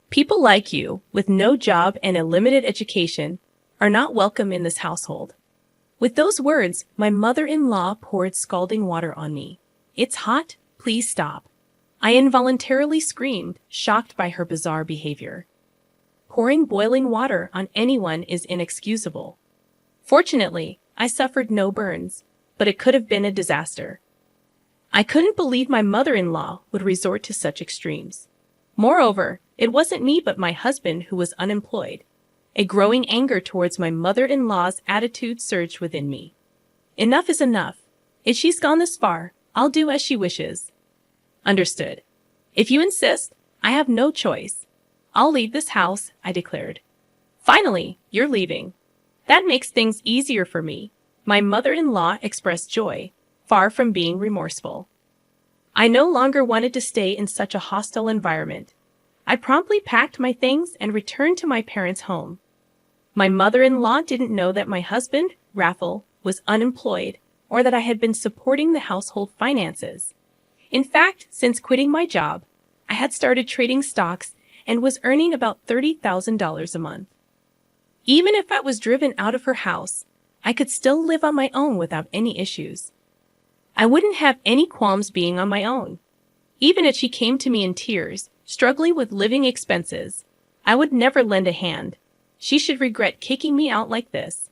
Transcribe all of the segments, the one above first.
People like you, with no job and a limited education, are not welcome in this household. With those words, my mother-in-law poured scalding water on me. It's hot, please stop. I involuntarily screamed, shocked by her bizarre behavior. Pouring boiling water on anyone is inexcusable. Fortunately, I suffered no burns, but it could have been a disaster. I couldn't believe my mother-in-law would resort to such extremes. Moreover, it wasn't me but my husband who was unemployed. A growing anger towards my mother-in-law's attitude surged within me. Enough is enough. If she's gone this far, I'll do as she wishes. Understood. If you insist, I have no choice. I'll leave this house, I declared. Finally, you're leaving. That makes things easier for me. My mother-in-law expressed joy, far from being remorseful. I no longer wanted to stay in such a hostile environment. I promptly packed my things and returned to my parents' home. My mother-in-law didn't know that my husband, Raffel, was unemployed or that I had been supporting the household finances. In fact, since quitting my job, I had started trading stocks and was earning about $30,000 a month. Even if I was driven out of her house, I could still live on my own without any issues. I wouldn't have any qualms being on my own. Even if she came to me in tears, struggling with living expenses, I would never lend a hand. She should regret kicking me out like this.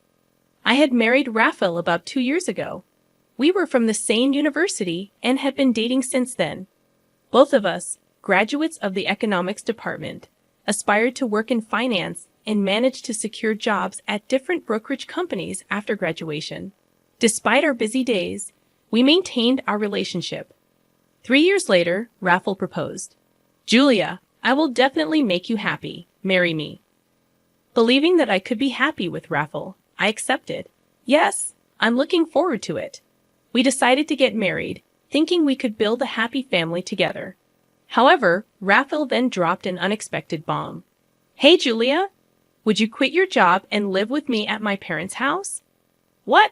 I had married Raphael about 2 years ago. We were from the same university and had been dating since then. Both of us, graduates of the economics department, aspired to work in finance and managed to secure jobs at different brokerage companies after graduation. Despite our busy days, we maintained our relationship. 3 years later, Raphael proposed. Julia, I will definitely make you happy. Marry me. Believing that I could be happy with Raphael, I accepted. Yes, I'm looking forward to it. We decided to get married, thinking we could build a happy family together. However, Raphael then dropped an unexpected bomb. Hey, Julia, would you quit your job and live with me at my parents' house? What?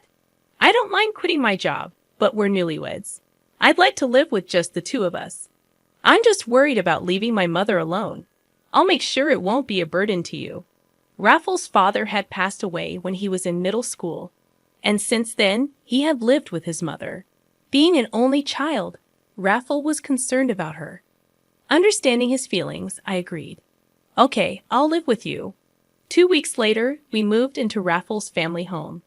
I don't mind quitting my job, but we're newlyweds. I'd like to live with just the two of us. I'm just worried about leaving my mother alone. I'll make sure it won't be a burden to you. Raphael's father had passed away when he was in middle school, and since then, he had lived with his mother. Being an only child, Raphael was concerned about her. Understanding his feelings, I agreed. Okay, I'll live with you. 2 weeks later, we moved into Raphael's family home.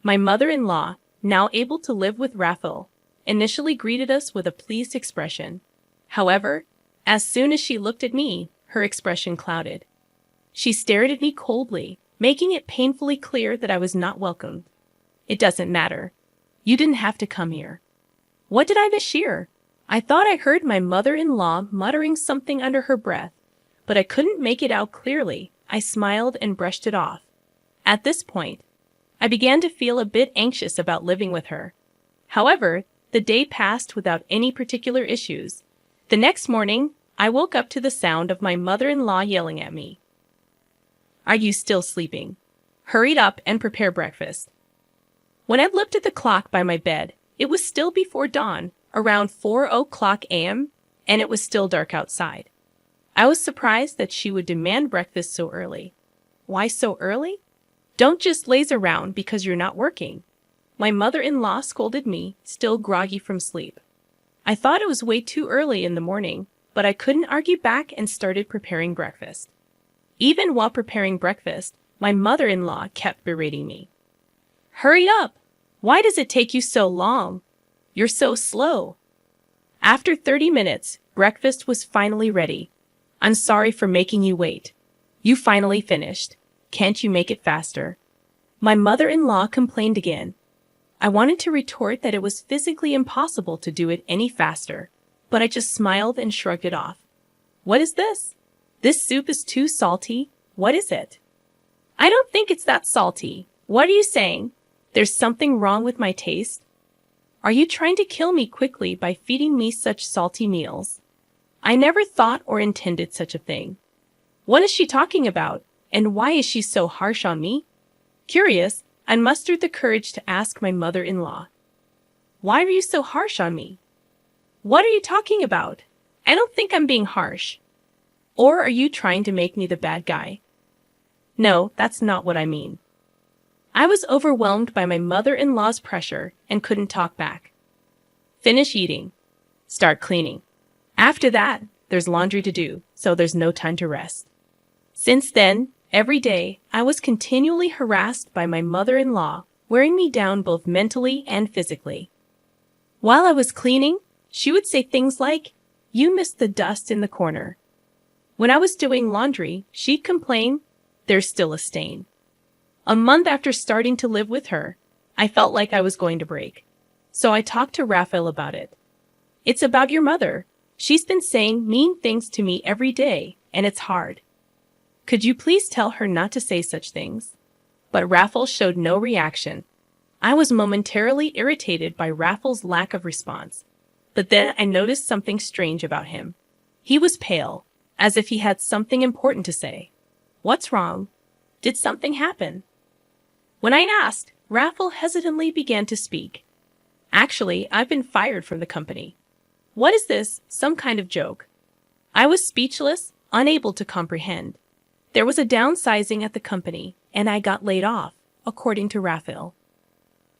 My mother-in-law, now able to live with Raphael, initially greeted us with a pleased expression. However, as soon as she looked at me, her expression clouded. She stared at me coldly, making it painfully clear that I was not welcomed. It doesn't matter. You didn't have to come here. What did I mishear? I thought I heard my mother-in-law muttering something under her breath, but I couldn't make it out clearly. I smiled and brushed it off. At this point, I began to feel a bit anxious about living with her. However, the day passed without any particular issues. The next morning, I woke up to the sound of my mother-in-law yelling at me. Are you still sleeping? Hurry up and prepare breakfast. When I looked at the clock by my bed, it was still before dawn, around 4:00 a.m., and it was still dark outside. I was surprised that she would demand breakfast so early. Why so early? Don't just laze around because you're not working. My mother-in-law scolded me, still groggy from sleep. I thought it was way too early in the morning, but I couldn't argue back and started preparing breakfast. Even while preparing breakfast, my mother-in-law kept berating me. Hurry up! Why does it take you so long? You're so slow. After 30 minutes, breakfast was finally ready. I'm sorry for making you wait. You finally finished. Can't you make it faster? My mother-in-law complained again. I wanted to retort that it was physically impossible to do it any faster, but I just smiled and shrugged it off. What is this? This soup is too salty. What is it? I don't think it's that salty. What are you saying? There's something wrong with my taste? Are you trying to kill me quickly by feeding me such salty meals? I never thought or intended such a thing. What is she talking about, and why is she so harsh on me? Curious, I mustered the courage to ask my mother-in-law. Why are you so harsh on me? What are you talking about? I don't think I'm being harsh. Or are you trying to make me the bad guy? No, that's not what I mean. I was overwhelmed by my mother-in-law's pressure and couldn't talk back. Finish eating. Start cleaning. After that, there's laundry to do, so there's no time to rest. Since then, every day, I was continually harassed by my mother-in-law, wearing me down both mentally and physically. While I was cleaning, she would say things like, "You missed the dust in the corner." When I was doing laundry, she'd complain, "There's still a stain." A month after starting to live with her, I felt like I was going to break. So I talked to Raphael about it. "It's about your mother. She's been saying mean things to me every day, and it's hard. Could you please tell her not to say such things?" But Raphael showed no reaction. I was momentarily irritated by Raphael's lack of response. But then I noticed something strange about him. He was pale, as if he had something important to say. "What's wrong? Did something happen?" When I asked, Raphael hesitantly began to speak. "Actually, I've been fired from the company." "What is this? Some kind of joke?" I was speechless, unable to comprehend. There was a downsizing at the company, and I got laid off, according to Raphael.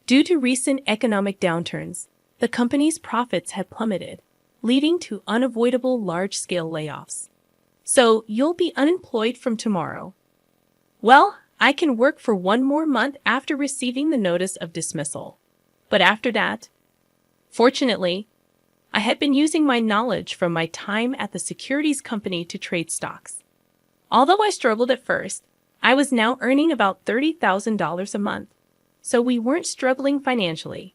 Due to recent economic downturns, the company's profits had plummeted, leading to unavoidable large-scale layoffs. "So you'll be unemployed from tomorrow." "Well, I can work for one more month after receiving the notice of dismissal. But after that..." Fortunately, I had been using my knowledge from my time at the securities company to trade stocks. Although I struggled at first, I was now earning about $30,000 a month, so we weren't struggling financially.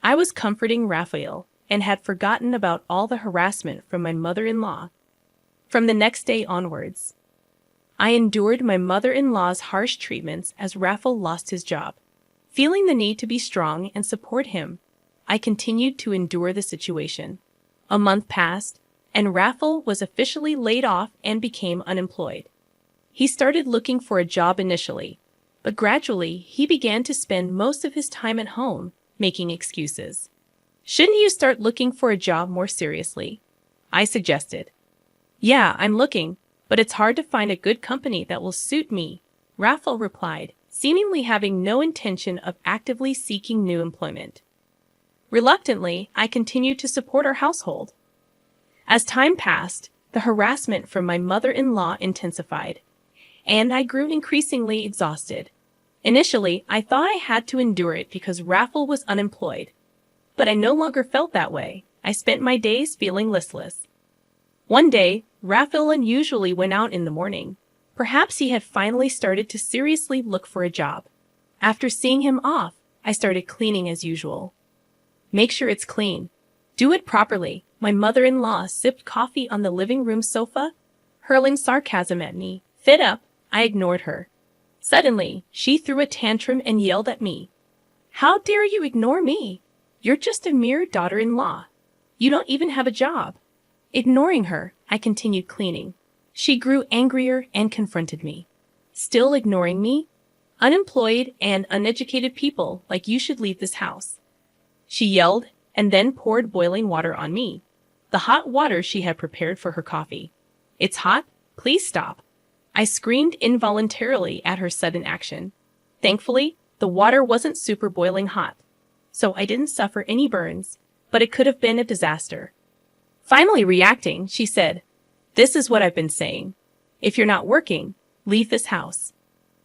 I was comforting Raphael and had forgotten about all the harassment from my mother-in-law. From the next day onwards, I endured my mother-in-law's harsh treatments as Raphael lost his job. Feeling the need to be strong and support him, I continued to endure the situation. A month passed, and Raphael was officially laid off and became unemployed. He started looking for a job initially, but gradually he began to spend most of his time at home, making excuses. "Shouldn't you start looking for a job more seriously?" I suggested. "Yeah, I'm looking, but it's hard to find a good company that will suit me," Raphael replied, seemingly having no intention of actively seeking new employment. Reluctantly, I continued to support our household. As time passed, the harassment from my mother-in-law intensified, and I grew increasingly exhausted. Initially, I thought I had to endure it because Raphael was unemployed. But I no longer felt that way. I spent my days feeling listless. One day, Raphael unusually went out in the morning. Perhaps he had finally started to seriously look for a job. After seeing him off, I started cleaning as usual. "Make sure it's clean. Do it properly." My mother-in-law sipped coffee on the living room sofa, hurling sarcasm at me. Fed up, I ignored her. Suddenly, she threw a tantrum and yelled at me. "How dare you ignore me? You're just a mere daughter-in-law. You don't even have a job." Ignoring her, I continued cleaning. She grew angrier and confronted me. "Still ignoring me? Unemployed and uneducated people like you should leave this house." She yelled and then poured boiling water on me, the hot water she had prepared for her coffee. "It's hot. Please stop." I screamed involuntarily at her sudden action. Thankfully, the water wasn't super boiling hot, so I didn't suffer any burns, but it could have been a disaster. Finally reacting, she said, "This is what I've been saying. If you're not working, leave this house."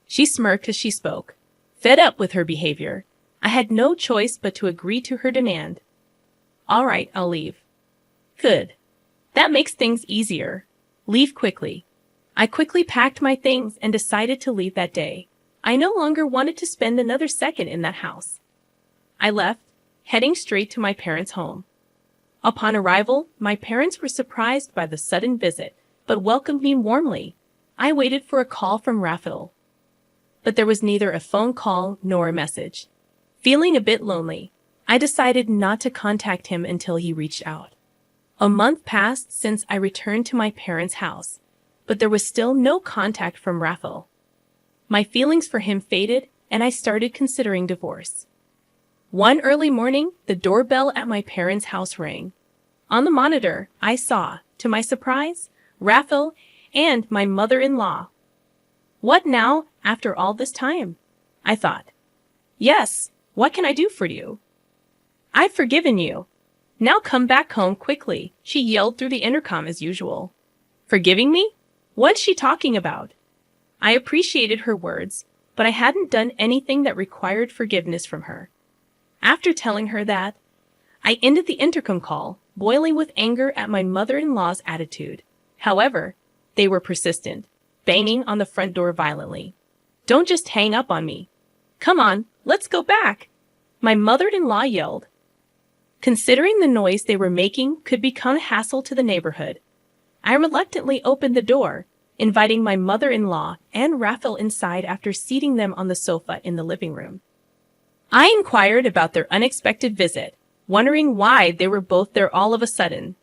She smirked as she spoke. Fed up with her behavior, I had no choice but to agree to her demand. "All right, I'll leave." "Good. That makes things easier. Leave quickly." I quickly packed my things and decided to leave that day. I no longer wanted to spend another second in that house. I left, heading straight to my parents' home. Upon arrival, my parents were surprised by the sudden visit, but welcomed me warmly. I waited for a call from Raphael, but there was neither a phone call nor a message. Feeling a bit lonely, I decided not to contact him until he reached out. A month passed since I returned to my parents' house, but there was still no contact from Raphael. My feelings for him faded, and I started considering divorce. One early morning, the doorbell at my parents' house rang. On the monitor, I saw, to my surprise, Raphael and my mother-in-law. What now, after all this time? I thought. Yes, what can I do for you? I've forgiven you. Now come back home quickly, she yelled through the intercom as usual. Forgiving me? What's she talking about? I appreciated her words, but I hadn't done anything that required forgiveness from her. After telling her that, I ended the intercom call, boiling with anger at my mother-in-law's attitude. However, they were persistent, banging on the front door violently. Don't just hang up on me. Come on, let's go back, my mother-in-law yelled. Considering the noise they were making could become a hassle to the neighborhood, I reluctantly opened the door, inviting my mother-in-law and Raphael inside after seating them on the sofa in the living room. I inquired about their unexpected visit, wondering why they were both there all of a sudden.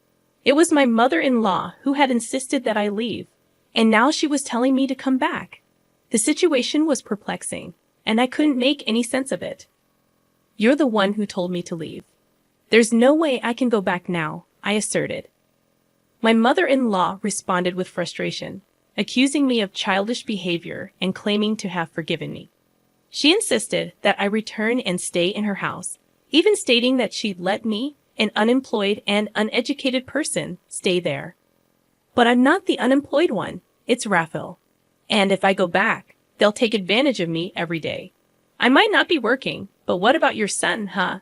It was my mother-in-law who had insisted that I leave, and now she was telling me to come back. The situation was perplexing, and I couldn't make any sense of it. You're the one who told me to leave. There's no way I can go back now, I asserted. My mother-in-law responded with frustration, accusing me of childish behavior and claiming to have forgiven me. She insisted that I return and stay in her house, even stating that she'd let me, an unemployed and uneducated person, stay there. But I'm not the unemployed one, it's Raphael. And if I go back, they'll take advantage of me every day. I might not be working, but what about your son, huh?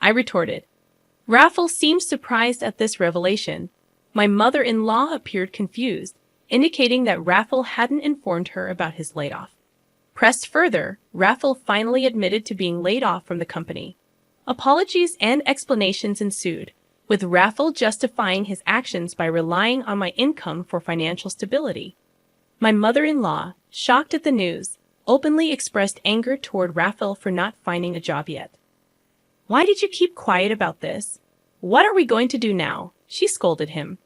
I retorted. Raphael seemed surprised at this revelation. My mother-in-law appeared confused, indicating that Raphael hadn't informed her about his layoff. Pressed further, Raphael finally admitted to being laid off from the company. Apologies and explanations ensued, with Raphael justifying his actions by relying on my income for financial stability. My mother-in-law, shocked at the news, openly expressed anger toward Raphael for not finding a job yet. Why did you keep quiet about this? What are we going to do now? She scolded him.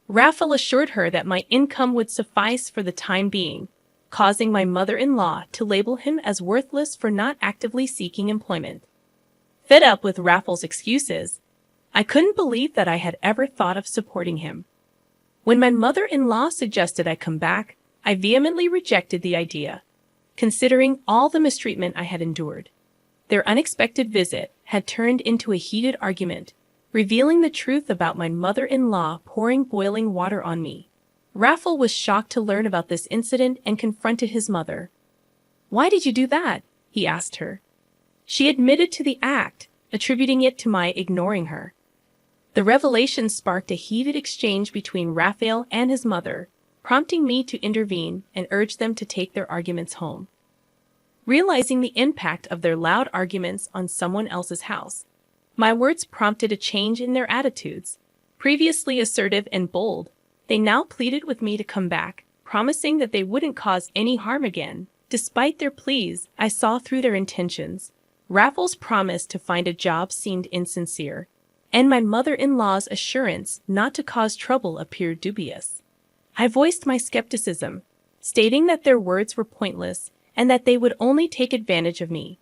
Raphael assured her that my income would suffice for the time being, causing my mother-in-law to label him as worthless for not actively seeking employment. Fed up with Raphael's excuses, I couldn't believe that I had ever thought of supporting him. When my mother-in-law suggested I come back, I vehemently rejected the idea, considering all the mistreatment I had endured. Their unexpected visit had turned into a heated argument, revealing the truth about my mother-in-law pouring boiling water on me. Raphael was shocked to learn about this incident and confronted his mother. Why did you do that? He asked her. She admitted to the act, attributing it to my ignoring her. The revelation sparked a heated exchange between Raphael and his mother, prompting me to intervene and urge them to take their arguments home. Realizing the impact of their loud arguments on someone else's house, my words prompted a change in their attitudes. Previously assertive and bold, they now pleaded with me to come back, promising that they wouldn't cause any harm again. Despite their pleas, I saw through their intentions. Raphael's promise to find a job seemed insincere, and my mother-in-law's assurance not to cause trouble appeared dubious. I voiced my skepticism, stating that their words were pointless and that they would only take advantage of me.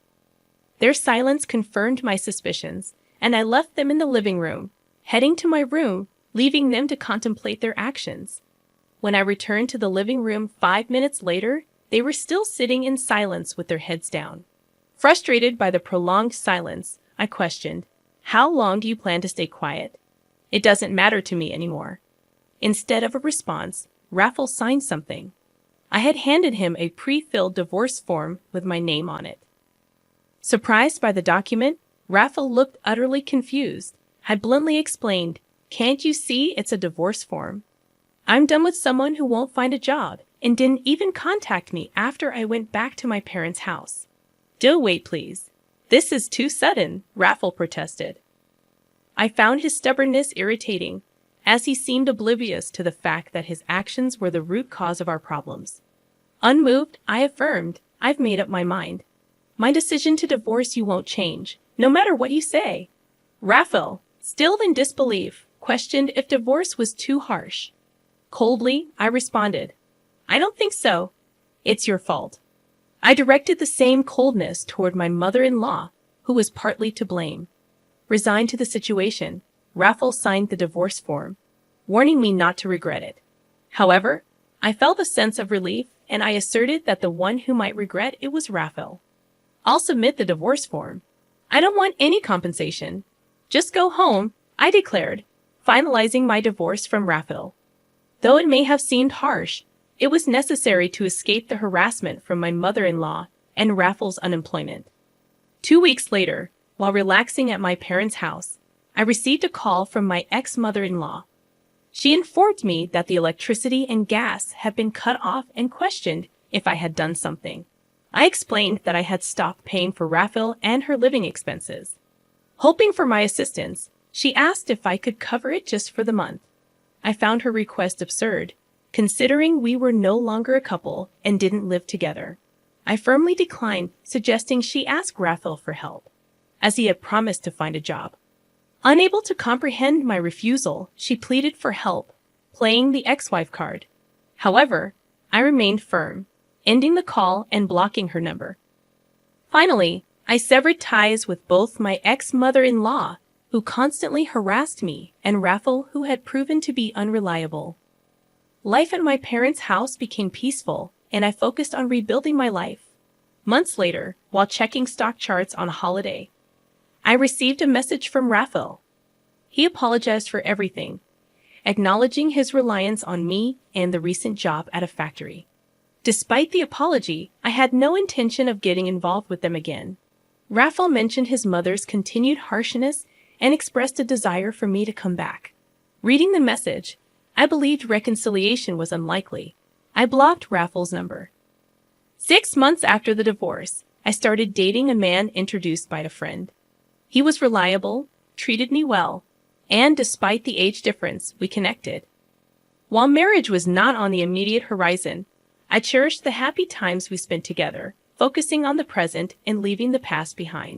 Their silence confirmed my suspicions, and I left them in the living room, heading to my room, leaving them to contemplate their actions. When I returned to the living room 5 minutes later, they were still sitting in silence with their heads down. Frustrated by the prolonged silence, I questioned, "How long do you plan to stay quiet? It doesn't matter to me anymore." Instead of a response, Raphael signed something. I had handed him a pre-filled divorce form with my name on it. Surprised by the document, Raphael looked utterly confused. I bluntly explained, "Can't you see it's a divorce form? I'm done with someone who won't find a job and didn't even contact me after I went back to my parents' house." "Do wait, please. This is too sudden," Raphael protested. I found his stubbornness irritating, as he seemed oblivious to the fact that his actions were the root cause of our problems. Unmoved, I affirmed, "I've made up my mind. My decision to divorce you won't change, no matter what you say." Raphael, still in disbelief, questioned if divorce was too harsh. Coldly, I responded, "I don't think so. It's your fault." I directed the same coldness toward my mother-in-law, who was partly to blame. Resigned to the situation, Raphael signed the divorce form, warning me not to regret it. However, I felt a sense of relief, and I asserted that the one who might regret it was Raphael. I'll submit the divorce form. I don't want any compensation. Just go home, I declared, finalizing my divorce from Raphael. Though it may have seemed harsh, it was necessary to escape the harassment from my mother-in-law and Raphael's unemployment. 2 weeks later, while relaxing at my parents' house, I received a call from my ex-mother-in-law. She informed me that the electricity and gas had been cut off and questioned if I had done something. I explained that I had stopped paying for Raphael and her living expenses. Hoping for my assistance, she asked if I could cover it just for the month. I found her request absurd, considering we were no longer a couple and didn't live together. I firmly declined, suggesting she ask Raphael for help, as he had promised to find a job. Unable to comprehend my refusal, she pleaded for help, playing the ex-wife card. However, I remained firm, ending the call and blocking her number. Finally, I severed ties with both my ex-mother-in-law, who constantly harassed me, and Raphael, who had proven to be unreliable. Life at my parents' house became peaceful, and I focused on rebuilding my life. Months later, while checking stock charts on a holiday, I received a message from Raphael. He apologized for everything, acknowledging his reliance on me and the recent job at a factory. Despite the apology, I had no intention of getting involved with them again. Raphael mentioned his mother's continued harshness and expressed a desire for me to come back. Reading the message, I believed reconciliation was unlikely. I blocked Raphael's number. 6 months after the divorce, I started dating a man introduced by a friend. He was reliable, treated me well, and despite the age difference, we connected. While marriage was not on the immediate horizon, I cherished the happy times we spent together, focusing on the present and leaving the past behind.